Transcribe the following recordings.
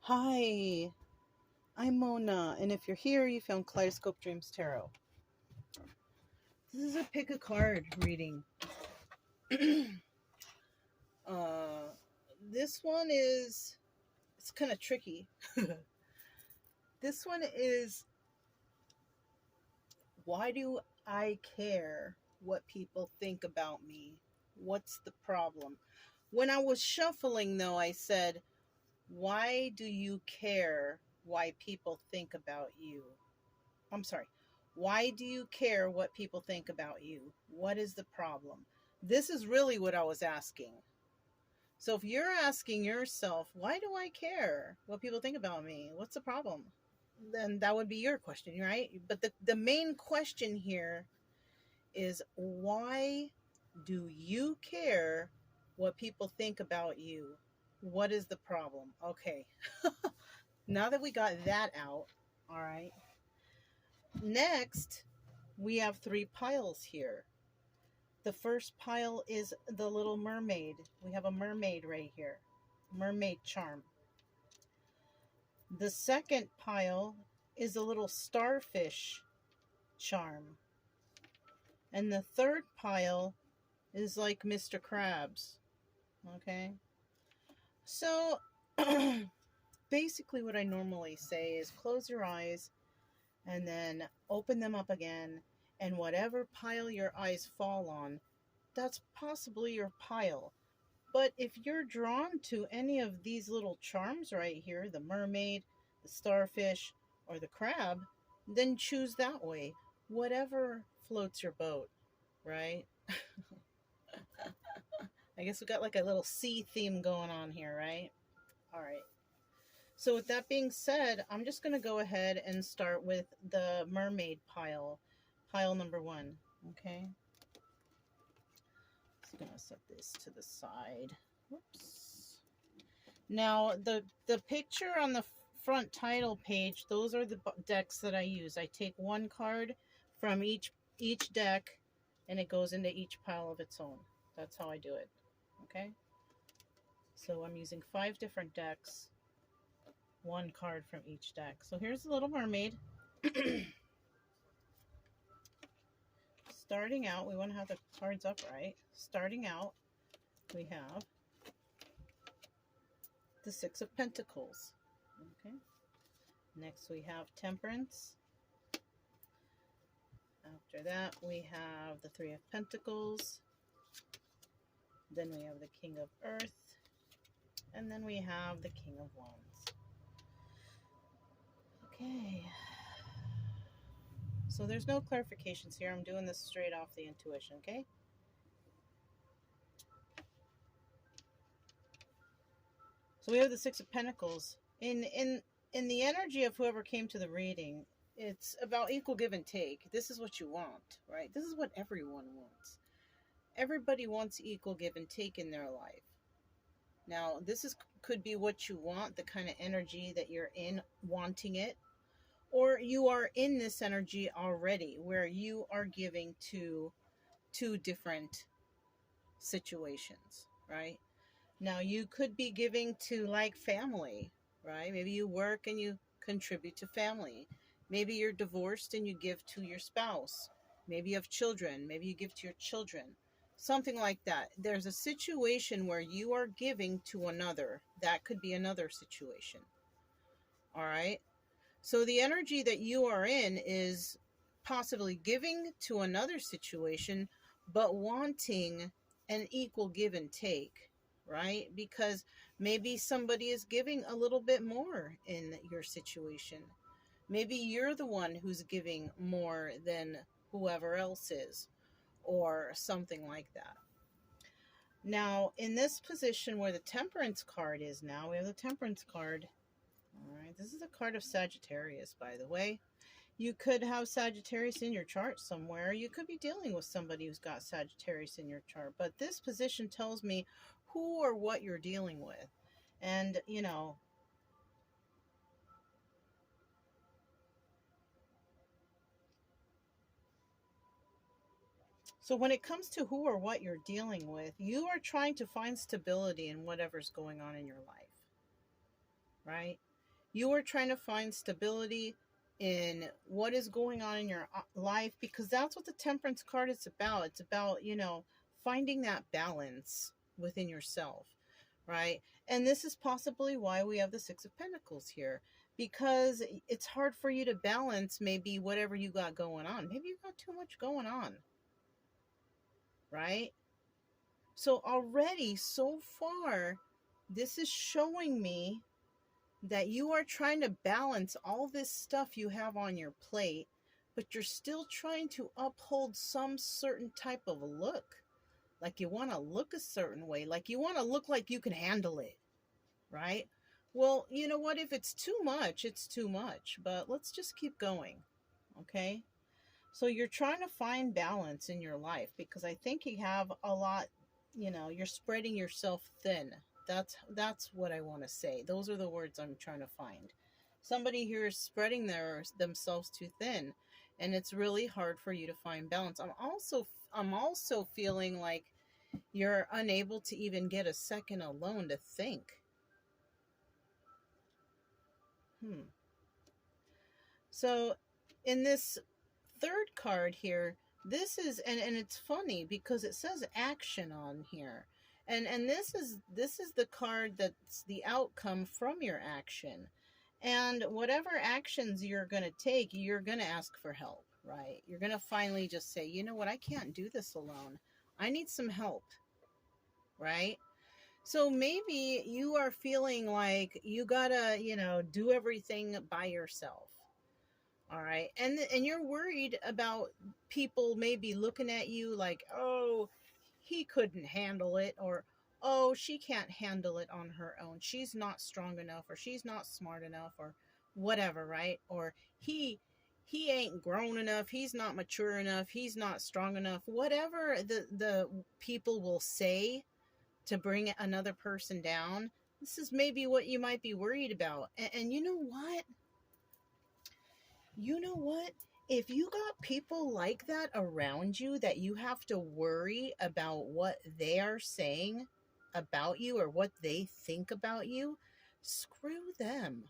Hi, I'm Mona, and if you're here, you found Kaleidoscope Dreams Tarot. This is a pick a card reading. uh, this one is, it's kind of tricky. This one is, why do I care what people think about me? What's the problem? When I was shuffling, though, I said, why do you care why people think about you? I'm sorry. Why do you care what people think about you? What is the problem? This is really what I was asking. So if you're asking yourself, why do I care what people think about me? What's the problem? Then that would be your question, right? But the main question here is, why do you care what people think about you? What is the problem? Okay. Now that we got that out, all right. Next, we have three piles here. The first pile is the little mermaid. We have a mermaid right here. Mermaid charm. The second pile is a little starfish charm. And the third pile is like Mr. Krabs. Okay? So, basically what I normally say is close your eyes and then open them up again, and whatever pile your eyes fall on, that's possibly your pile. But if you're drawn to any of these little charms right here, the mermaid, the starfish, or the crab, then choose that way. Whatever floats your boat, right? I guess we got like a little sea theme going on here, right? All right. So with that being said, I'm just going to go ahead and start with the mermaid pile, pile number one, okay? Just going to set this to the side. Whoops. Now, the picture on the front title page, those are the decks that I use. I take one card from each deck, and it goes into each pile of its own. That's how I do it, okay? So I'm using 5 different decks, one card from each deck. So here's the Little Mermaid. Starting out, we want to have the cards upright. Starting out, we have the 6 of Pentacles. Okay. Next, we have Temperance. After that, we have the 3 of Pentacles. Then we have the King of Earth. And then we have the King of Wands. Okay. So there's no clarifications here. I'm doing this straight off the intuition, okay? So we have the 6 of Pentacles. In the energy of whoever came to the reading, it's about equal give and take. This is what you want, right? This is what everyone wants. Everybody wants equal give and take in their life. Now, could be what you want, the kind of energy that you're in, wanting it. Or you are in this energy already, where you are giving to 2 different situations, right? Now, you could be giving to like family, right? Maybe you work and you contribute to family. Maybe you're divorced and you give to your spouse. Maybe you have children. Maybe you give to your children. Something like that. There's a situation where you are giving to another. That could be another situation. All right. So the energy that you are in is possibly giving to another situation, but wanting an equal give and take, right? Because maybe somebody is giving a little bit more in your situation. Maybe you're the one who's giving more than whoever else is, or something like that. Now, in this position where the Temperance card is now, we have the Temperance card. All right, this is a card of Sagittarius, by the way. You could have Sagittarius in your chart somewhere. You could be dealing with somebody who's got Sagittarius in your chart. But this position tells me who or what you're dealing with. And, so when it comes to who or what you're dealing with, you are trying to find stability in whatever's going on in your life, right? You are trying to find stability in what is going on in your life, because that's what the Temperance card is about. It's about, finding that balance within yourself, right? And this is possibly why we have the Six of Pentacles here, because it's hard for you to balance maybe whatever you got going on. Maybe you got too much going on, right? So already so far, this is showing me that you are trying to balance all this stuff you have on your plate, but you're still trying to uphold some certain type of look. Like you want to look a certain way, like you want to look like you can handle it, right? Well, you know what? If it's too much, it's too much, but let's just keep going, okay? So you're trying to find balance in your life, because I think you have a lot, you're spreading yourself thin. That's what I want to say. Those are the words I'm trying to find. Somebody here is spreading themselves too thin, and it's really hard for you to find balance. I'm also feeling like you're unable to even get a second alone to think. So in this third card here, this is, and it's funny because it says action on here, and this is the card that's the outcome from your action. And whatever actions you're going to take, you're going to ask for help, right? You're going to finally just say, you know what, I can't do this alone, I need some help, right? So maybe you are feeling like you gotta, do everything by yourself. All right. And you're worried about people maybe looking at you like, oh, he couldn't handle it, or oh, she can't handle it on her own. She's not strong enough, or she's not smart enough, or whatever, right? Or he ain't grown enough, he's not mature enough, he's not strong enough. Whatever the people will say to bring another person down, this is maybe what you might be worried about. And you know what? If you got people like that around you, that you have to worry about what they are saying about you or what they think about you, screw them.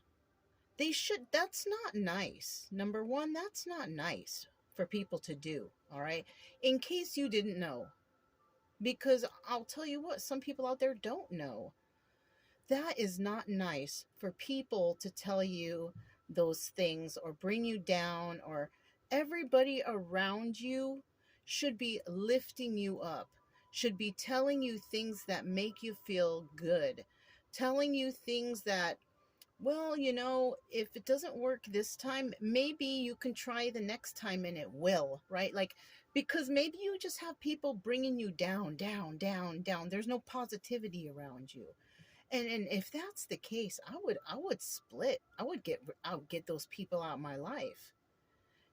That's not nice. Number one, that's not nice for people to do, all right? In case you didn't know. Because I'll tell you what, some people out there don't know. That is not nice for people to tell you those things or bring you down, or everybody around you should be lifting you up, should be telling you things that make you feel good, telling you things that, well, if it doesn't work this time, maybe you can try the next time and it will, right? Like, because maybe you just have people bringing you down, down, down, down. There's no positivity around you. And if that's the case, I would split. I would get those people out of my life,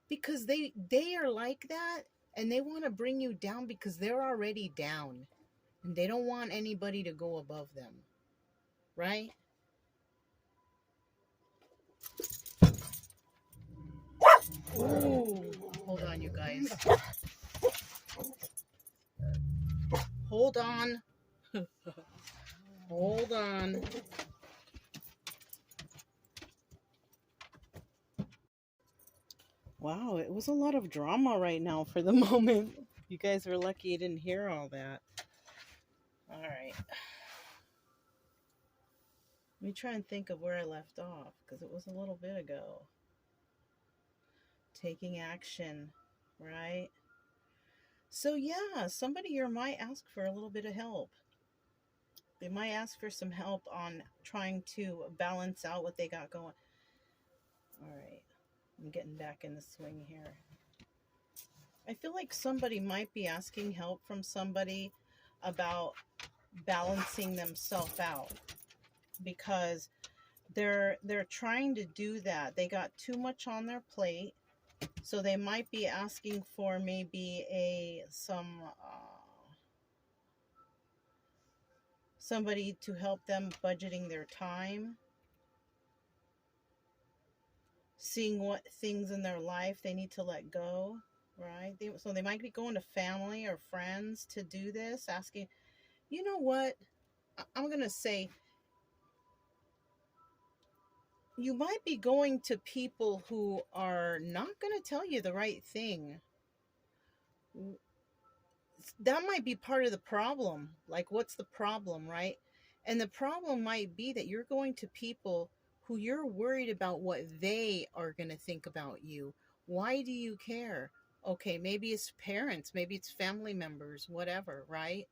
because they are like that, and they want to bring you down because they're already down, and they don't want anybody to go above them, right? Ooh, hold on, you guys. Hold on. Hold on. Wow, it was a lot of drama right now for the moment. You guys were lucky you didn't hear all that. All right. Let me try and think of where I left off, because it was a little bit ago. Taking action, right? So yeah, somebody here might ask for a little bit of help. They might ask for some help on trying to balance out what they got going. All right. I'm getting back in the swing here. I feel like somebody might be asking help from somebody about balancing themselves out, because they're trying to do that. They got too much on their plate, so they might be asking for maybe somebody to help them budgeting their time, seeing what things in their life they need to let go, right? So they might be going to family or friends to do this, asking, you know what? I'm going to say, you might be going to people who are not going to tell you the right thing. That might be part of the problem. Like, what's the problem, right? And the problem might be that you're going to people who you're worried about what they are going to think about you. Why do you care? Okay, maybe it's parents, maybe it's family members, whatever, right?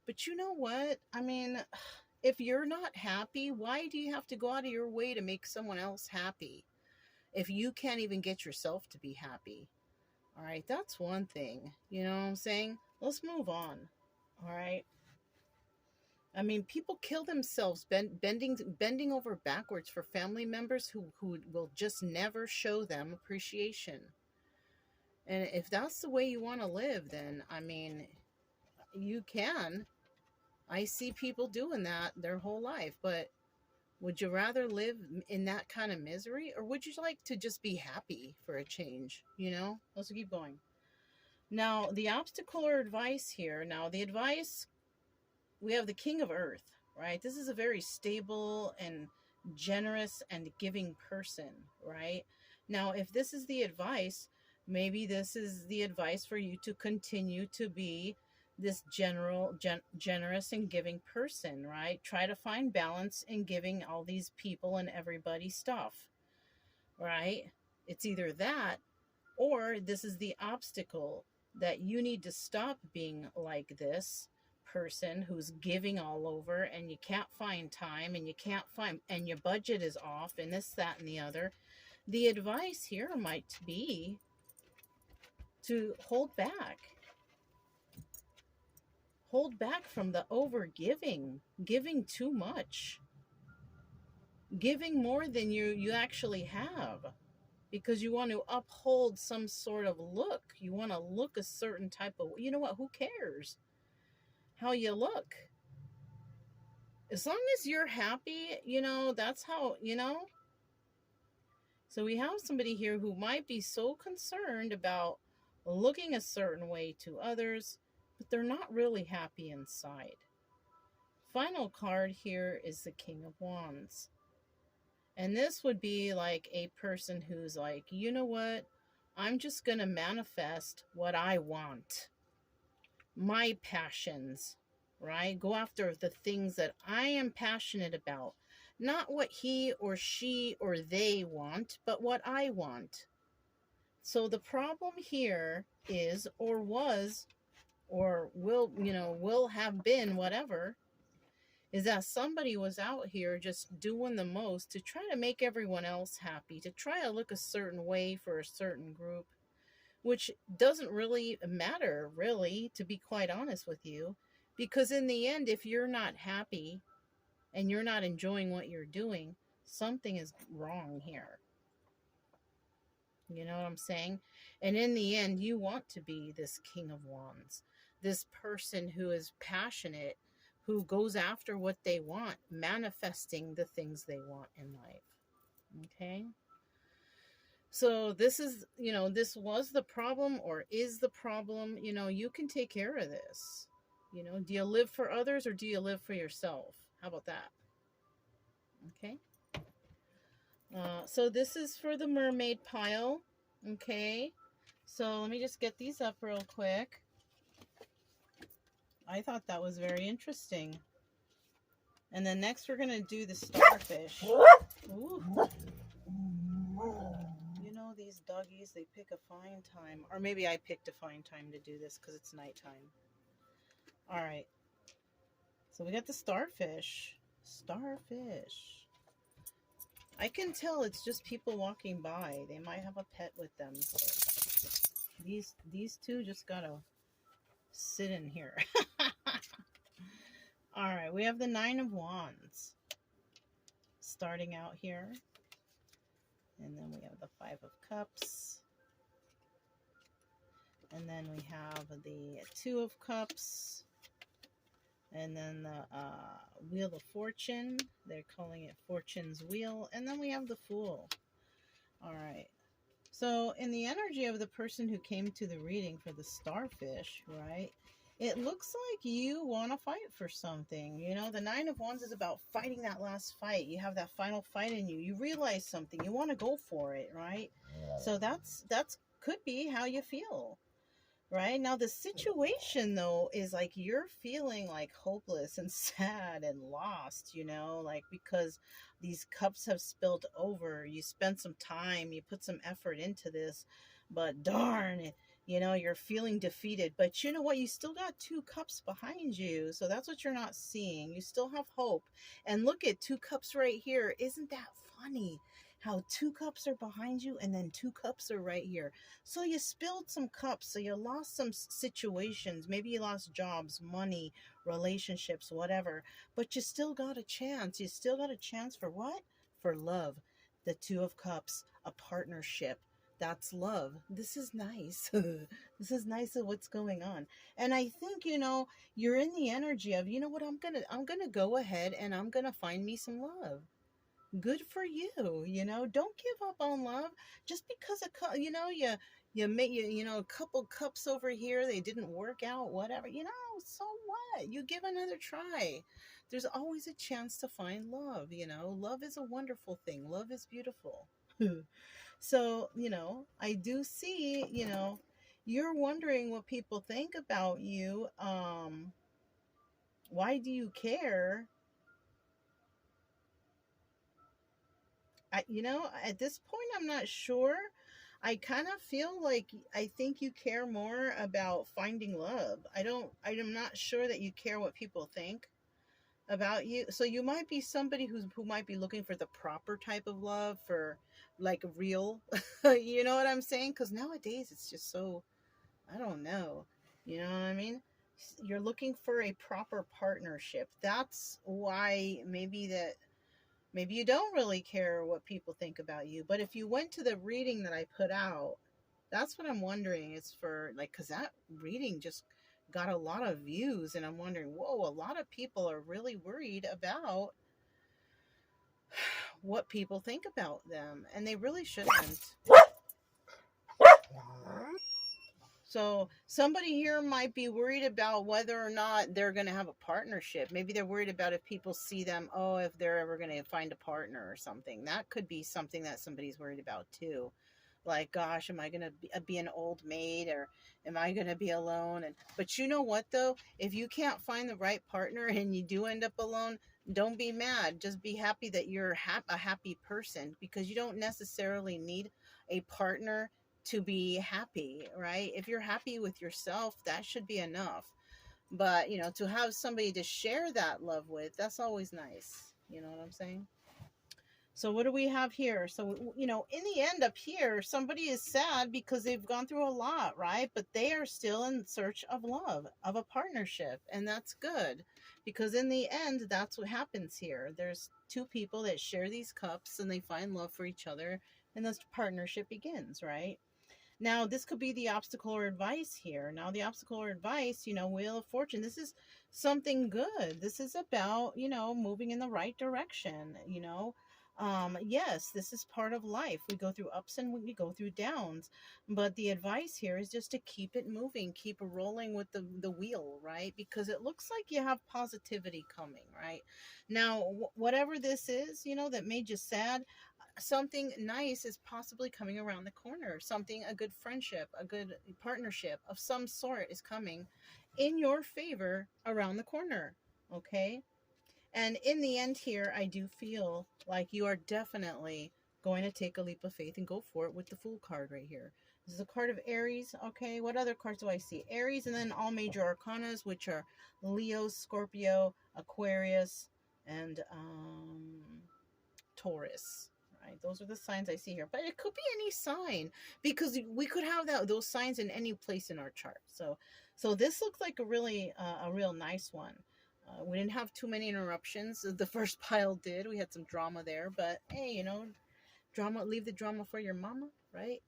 But you know what? I mean, if you're not happy, why do you have to go out of your way to make someone else happy if you can't even get yourself to be happy? All right, that's one thing. You know what I'm saying? Let's move on. All right. I mean, people kill themselves bending over backwards for family members who will just never show them appreciation. And if that's the way you want to live, then I mean, you can. I see people doing that their whole life, but would you rather live in that kind of misery, or would you like to just be happy for a change? You know, let's keep going. Now, the obstacle or advice here. Now, the advice, we have the King of Earth, right? This is a very stable and generous and giving person, right? Now, if this is the advice, maybe this is the advice for you to continue to be this generous and giving person, right? Try to find balance in giving all these people and everybody stuff, right? It's either that, or this is the obstacle, that you need to stop being like this person who's giving all over, and you can't find time, and you can't find, and your budget is off, and this, that, and the other. The advice here might be to hold back. Hold back from the over giving too much, giving more than you actually have, because you want to uphold some sort of look. You want to look a certain type of, you know what, who cares how you look? As long as you're happy, you know, that's how, you know. So we have somebody here who might be so concerned about looking a certain way to others, but they're not really happy inside. Final card here is the King of Wands. And this would be like a person who's like, you know what? I'm just going to manifest what I want. My passions, right? Go after the things that I am passionate about. Not what he or she or they want, but what I want. So the problem here is, or was, or will, you know, will have been, whatever, is that somebody was out here just doing the most to try to make everyone else happy, to try to look a certain way for a certain group, which doesn't really matter, really, to be quite honest with you, because in the end, if you're not happy and you're not enjoying what you're doing, something is wrong here. You know what I'm saying? And in the end, you want to be this King of Wands, this person who is passionate, who goes after what they want, manifesting the things they want in life. Okay? So this is, you know, this was the problem, or is the problem. You know, you can take care of this. You know, do you live for others, or do you live for yourself? How about that? Okay. So this is for the mermaid pile. Okay. So let me just get these up real quick. I thought that was very interesting. And then next we're going to do the starfish. Ooh. You know, these doggies, they pick a fine time. Or maybe I picked a fine time to do this because it's nighttime. All right. So we got the starfish. Starfish. I can tell it's just people walking by. They might have a pet with them. These two just gotta sit in here. All right, we have the Nine of Wands starting out here. And then we have the Five of Cups. And then we have the Two of Cups. And then the Wheel of Fortune. They're calling it Fortune's Wheel. And then we have the Fool. All right. So in the energy of the person who came to the reading for the starfish, right, It looks like you want to fight for something. You know, the Nine of Wands is about fighting that last fight. You have that final fight in you. You realize something. You want to go for it, right? So that's could be how you feel. Right now, the situation though is like you're feeling like hopeless and sad and lost, you know, like because these cups have spilled over. You spent some time, you put some effort into this, but darn it, you know, you're feeling defeated. But you know what? You still got two cups behind you. So that's what you're not seeing. You still have hope. And look at two cups right here. Isn't that funny? How two cups are behind you and then two cups are right here. So you spilled some cups, so you lost some situations. Maybe you lost jobs, money, relationships, whatever. But you still got a chance. You still got a chance for what? For love. The Two of Cups, a partnership. That's love. This is nice. This is nice of what's going on. And I think, you know, you're in the energy of, you know what, I'm gonna go ahead and I'm gonna find me some love. Good for you. You know, don't give up on love just because you know, you make you know, a couple cups over here, they didn't work out, whatever, you know. So what, you give another try. There's always a chance to find love. You know, love is a wonderful thing. Love is beautiful. So, you know, I do see, you know, you're wondering what people think about you. Why do you care? You know, at this point, I'm not sure. I kind of feel like I think you care more about finding love. I'm not sure that you care what people think about you. So you might be somebody who might be looking for the proper type of love, for like real. You know what I'm saying? Because nowadays it's just so, I don't know. You know what I mean? You're looking for a proper partnership. That's why maybe you don't really care what people think about you. But if you went to the reading that I put out, that's what I'm wondering. It's for like, because that reading just got a lot of views, and I'm wondering, whoa, a lot of people are really worried about what people think about them, and they really shouldn't. So somebody here might be worried about whether or not they're going to have a partnership. Maybe they're worried about if people see them, oh, if they're ever going to find a partner or something. That could be something that somebody's worried about too. Like, gosh, am I going to be an old maid, or am I going to be alone? And but you know what though? If you can't find the right partner and you do end up alone, don't be mad. Just be happy that you're a happy person, because you don't necessarily need a partner to be happy, right? If you're happy with yourself, that should be enough. But, you know, to have somebody to share that love with, that's always nice. You know what I'm saying? So what do we have here? So, you know, in the end up here, somebody is sad because they've gone through a lot, right? But they are still in search of love, of a partnership. And that's good, because in the end, that's what happens here. There's two people that share these cups and they find love for each other, and this partnership begins, right? Now, this could be the obstacle or advice here. Now, the obstacle or advice, you know, Wheel of Fortune, this is something good. This is about, you know, moving in the right direction, you know. Yes, this is part of life. We go through ups and we go through downs. But the advice here is just to keep it moving, keep rolling with the wheel, right? Because it looks like you have positivity coming, right? Now, whatever this is, you know, that made you sad, something nice is possibly coming around the corner. Something, a good friendship, a good partnership of some sort is coming in your favor around the corner. Okay. And in the end here, I do feel like you are definitely going to take a leap of faith and go for it with the Fool card right here. This is a card of Aries. Okay. What other cards do I see? Aries, and then all major arcanas, which are Leo, Scorpio, Aquarius, and Taurus. Right? Those are the signs I see here. But it could be any sign, because we could have those signs in any place in our chart. So this looks like a real nice one. We didn't have too many interruptions. The first pile did. We had some drama there, but hey, you know, drama, leave the drama for your mama, right?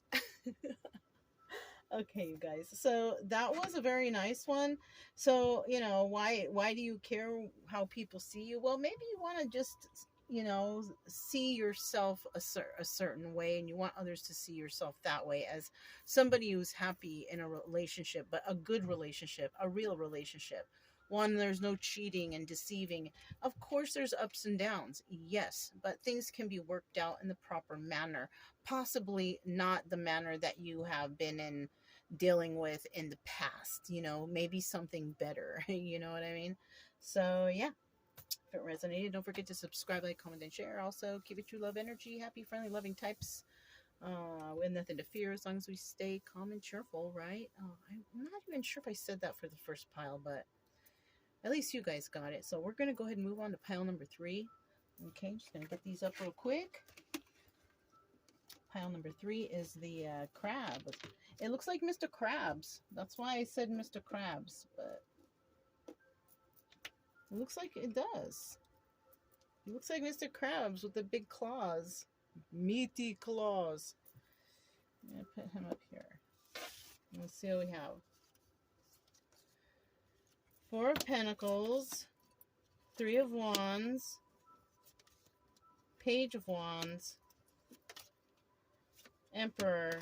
Okay, you guys. So that was a very nice one. So, you know, why do you care how people see you? Well, maybe you want to just, you know, see yourself a certain way, and you want others to see yourself that way, as somebody who's happy in a relationship, but a good relationship, a real relationship, one there's no cheating and deceiving. Of course there's ups and downs, yes, but things can be worked out in the proper manner, possibly not the manner that you have been in dealing with in the past, you know, maybe something better. You know what I mean? So yeah, if it resonated, don't forget to subscribe, like, comment, and share. Also, keep it true, love energy, happy, friendly, loving types. With nothing to fear as long as we stay calm and cheerful, right? I'm not even sure if I said that for the first pile, but at least you guys got it. So we're going to go ahead and move on to pile number 3. Okay, just going to get these up real quick. Pile number 3 is the crab. It looks like Mr. Krabs. That's why I said Mr. Krabs, but it looks like it does. He looks like Mr. Krabs with the big claws. Meaty claws. I'm going to put him up here. Let's see what we have. 4 of Pentacles. 3 of Wands. Page of Wands. Emperor.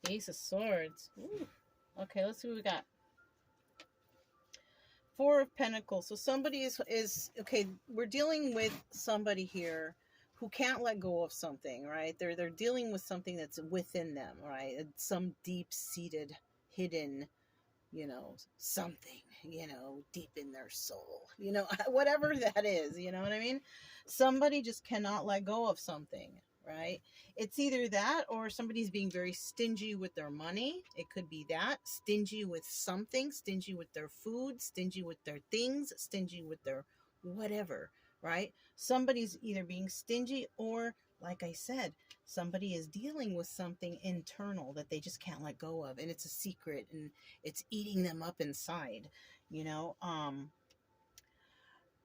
Ace of Swords. Ooh. Okay, let's see what we got. 4 of Pentacles. So somebody is okay, we're dealing with somebody here who can't let go of something, right? They're dealing with something that's within them, right? It's some deep-seated, hidden, you know, something, you know, deep in their soul, you know, whatever that is, you know what I mean? Somebody just cannot let go of something, right? It's either that or somebody's being very stingy with their money. It could be that. Stingy with something, stingy with their food, stingy with their things, stingy with their whatever, right? Somebody's either being stingy or, like I said, somebody is dealing with something internal that they just can't let go of, and it's a secret and it's eating them up inside, you know.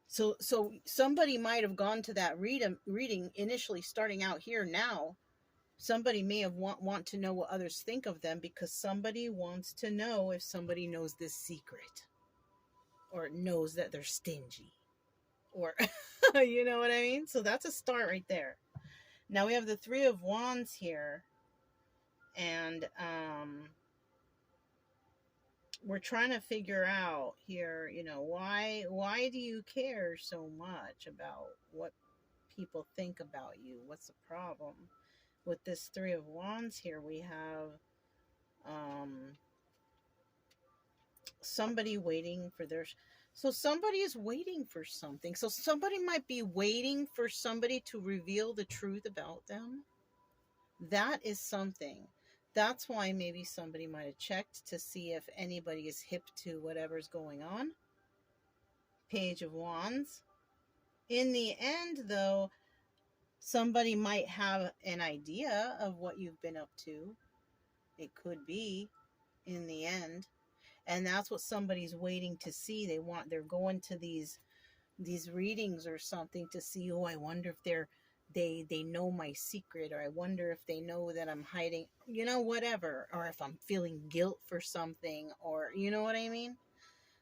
So somebody might have gone to that reading initially starting out here. Now somebody may have want to know what others think of them, because somebody wants to know if somebody knows this secret or knows that they're stingy, or you know what I mean? So that's a start right there. Now we have the 3 of Wands here, and we're trying to figure out here, you know, why do you care so much about what people think about you? What's the problem? With this 3 of Wands here, we have somebody waiting for their... So somebody is waiting for something. So somebody might be waiting for somebody to reveal the truth about them. That is something. That's why maybe somebody might have checked to see if anybody is hip to whatever's going on. Page of Wands. In the end, though, somebody might have an idea of what you've been up to. It could be in the end. And that's what somebody's waiting to see. They're going to these readings or something to see, oh, I wonder if they know my secret, or I wonder if they know that I'm hiding, you know, whatever, or if I'm feeling guilt for something, or you know what I mean?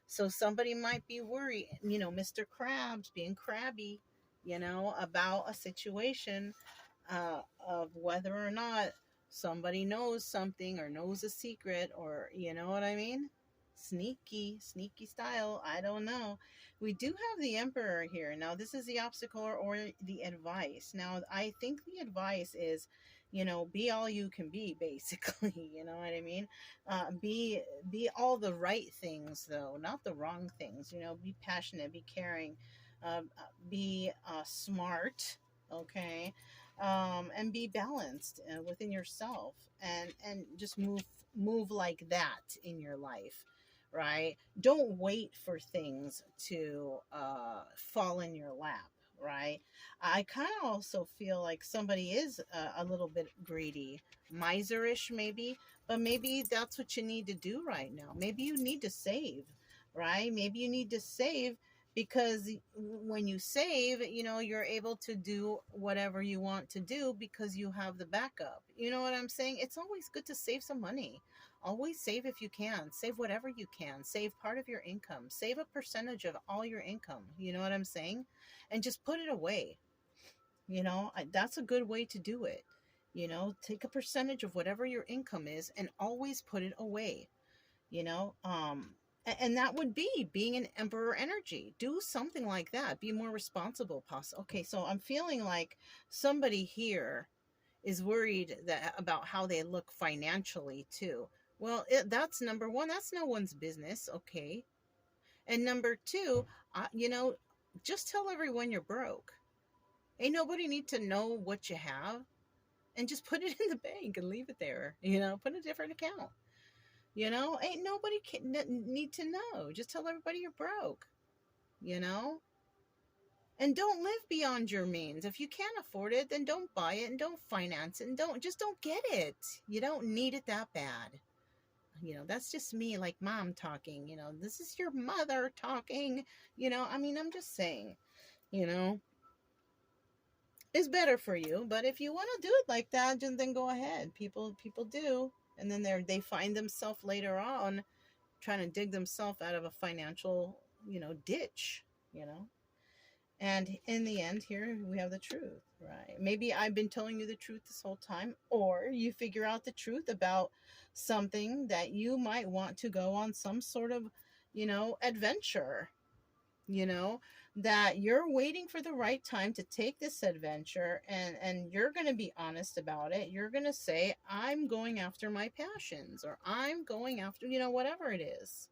So somebody might be worried, you know, Mr. Krabs being crabby, you know, about a situation of whether or not somebody knows something or knows a secret, or you know what I mean? Sneaky style. I don't know. We do have the Emperor here. Now, this is the obstacle or the advice. Now, I think the advice is, you know, be all you can be, basically. You know what I mean? Be all the right things, though, not the wrong things. You know, be passionate, be caring, be smart, okay, and be balanced within yourself, and just move like that in your life, right? Don't wait for things to fall in your lap, right? I kind of also feel like somebody is a little bit greedy, miserish maybe, but maybe that's what you need to do right now. Maybe you need to save, right? Maybe you need to save, because when you save, you know, you're able to do whatever you want to do because you have the backup. You know what I'm saying? It's always good to save some money. Always save if you can. Save whatever you can. Save part of your income. Save a percentage of all your income. You know what I'm saying? And just put it away. That's a good way to do it. Take a percentage of whatever your income is and always put it away. you know um and that would be being an emperor energy. Do something like that. Be more responsible. Okay, so I'm feeling like somebody here is worried that about how they look financially too. Well, that's number one. That's no one's business. Okay. And number two, just tell everyone you're broke. Ain't nobody need to know what you have. And just put it in the bank and leave it there. Put a different account. Ain't nobody need to know. Just tell everybody you're broke. You know, and don't live beyond your means. If you can't afford it, then don't buy it and don't finance it and don't get it. You don't need it that bad. That's just me, like mom talking. This is your mother talking. I'm just saying. You know, it's better for you. But if you want to do it like that, then go ahead. People do, and then they find themselves later on trying to dig themselves out of a financial ditch. And in the end, here we have the truth, right? Maybe I've been telling you the truth this whole time, or you figure out the truth about something that you might want to go on some sort of, adventure, that you're waiting for the right time to take this adventure, and you're going to be honest about it. You're going to say, I'm going after my passions, or I'm going after, whatever it is.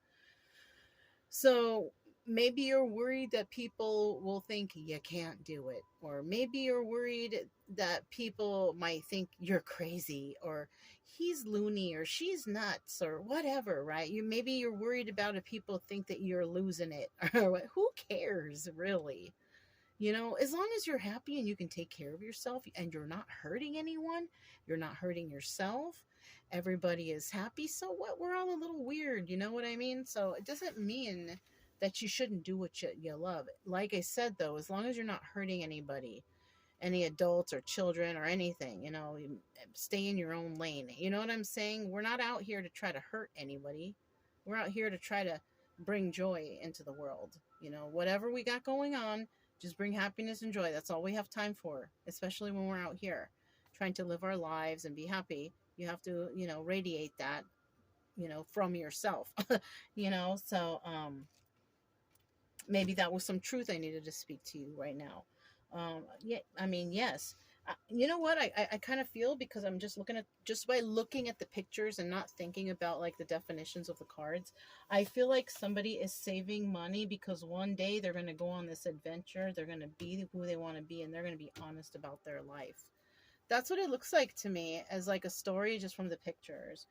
So maybe you're worried that people will think you can't do it, or maybe you're worried that people might think you're crazy, or he's loony, or she's nuts, or whatever, right? Maybe you're worried about if people think that you're losing it, or who cares, really? As long as you're happy and you can take care of yourself and you're not hurting anyone, you're not hurting yourself, everybody is happy. So what? We're all a little weird, you know what I mean? So it doesn't mean that you shouldn't do what you love. Like I said, though, as long as you're not hurting anybody, any adults or children or anything, you stay in your own lane. You know what I'm saying? We're not out here to try to hurt anybody. We're out here to try to bring joy into the world. Whatever we got going on, just bring happiness and joy. That's all we have time for, especially when we're out here trying to live our lives and be happy. You have to, radiate that, from yourself, so, maybe that was some truth I needed to speak to you right now. Yeah, yes. You know what? I kind of feel, because I'm just by looking at the pictures and not thinking about like the definitions of the cards, I feel like somebody is saving money because one day they're going to go on this adventure. They're going to be who they want to be, and they're going to be honest about their life. That's what it looks like to me, as like a story just from the pictures.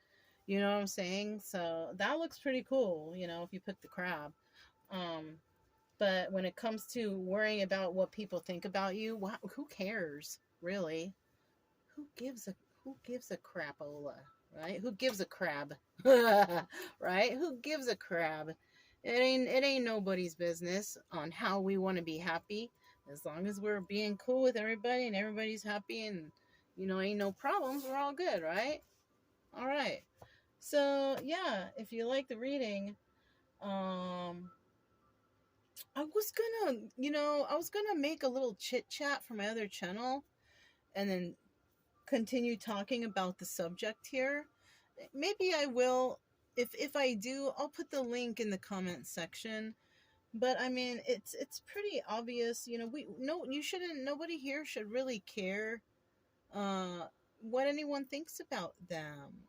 You know what I'm saying? So that looks pretty cool, if you pick the crab. But when it comes to worrying about what people think about you, who cares, really? Who gives a crapola, right? Who gives a crab, right? Who gives a crab? It ain't nobody's business on how we want to be happy. As long as we're being cool with everybody and everybody's happy and, ain't no problems, we're all good, right? All right. So, yeah, if you like the reading, I was gonna make a little chit chat for my other channel and then continue talking about the subject here. Maybe I will. If I do, I'll put the link in the comment section. But it's pretty obvious, nobody here should really care what anyone thinks about them.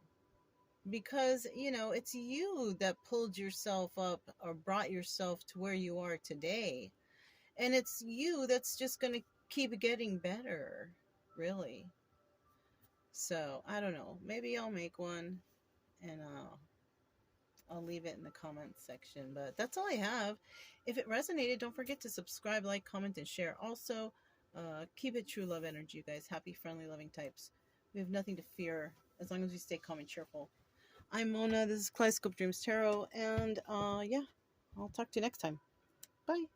Because, it's you that pulled yourself up or brought yourself to where you are today. And it's you that's just going to keep getting better, really. So, I don't know. Maybe I'll make one and I'll leave it in the comments section. But that's all I have. If it resonated, don't forget to subscribe, like, comment, and share. Also, keep it true love energy, you guys. Happy, friendly, loving types. We have nothing to fear as long as we stay calm and cheerful. I'm Mona. This is Kaleidoscope Dreams Tarot. And, yeah, I'll talk to you next time. Bye.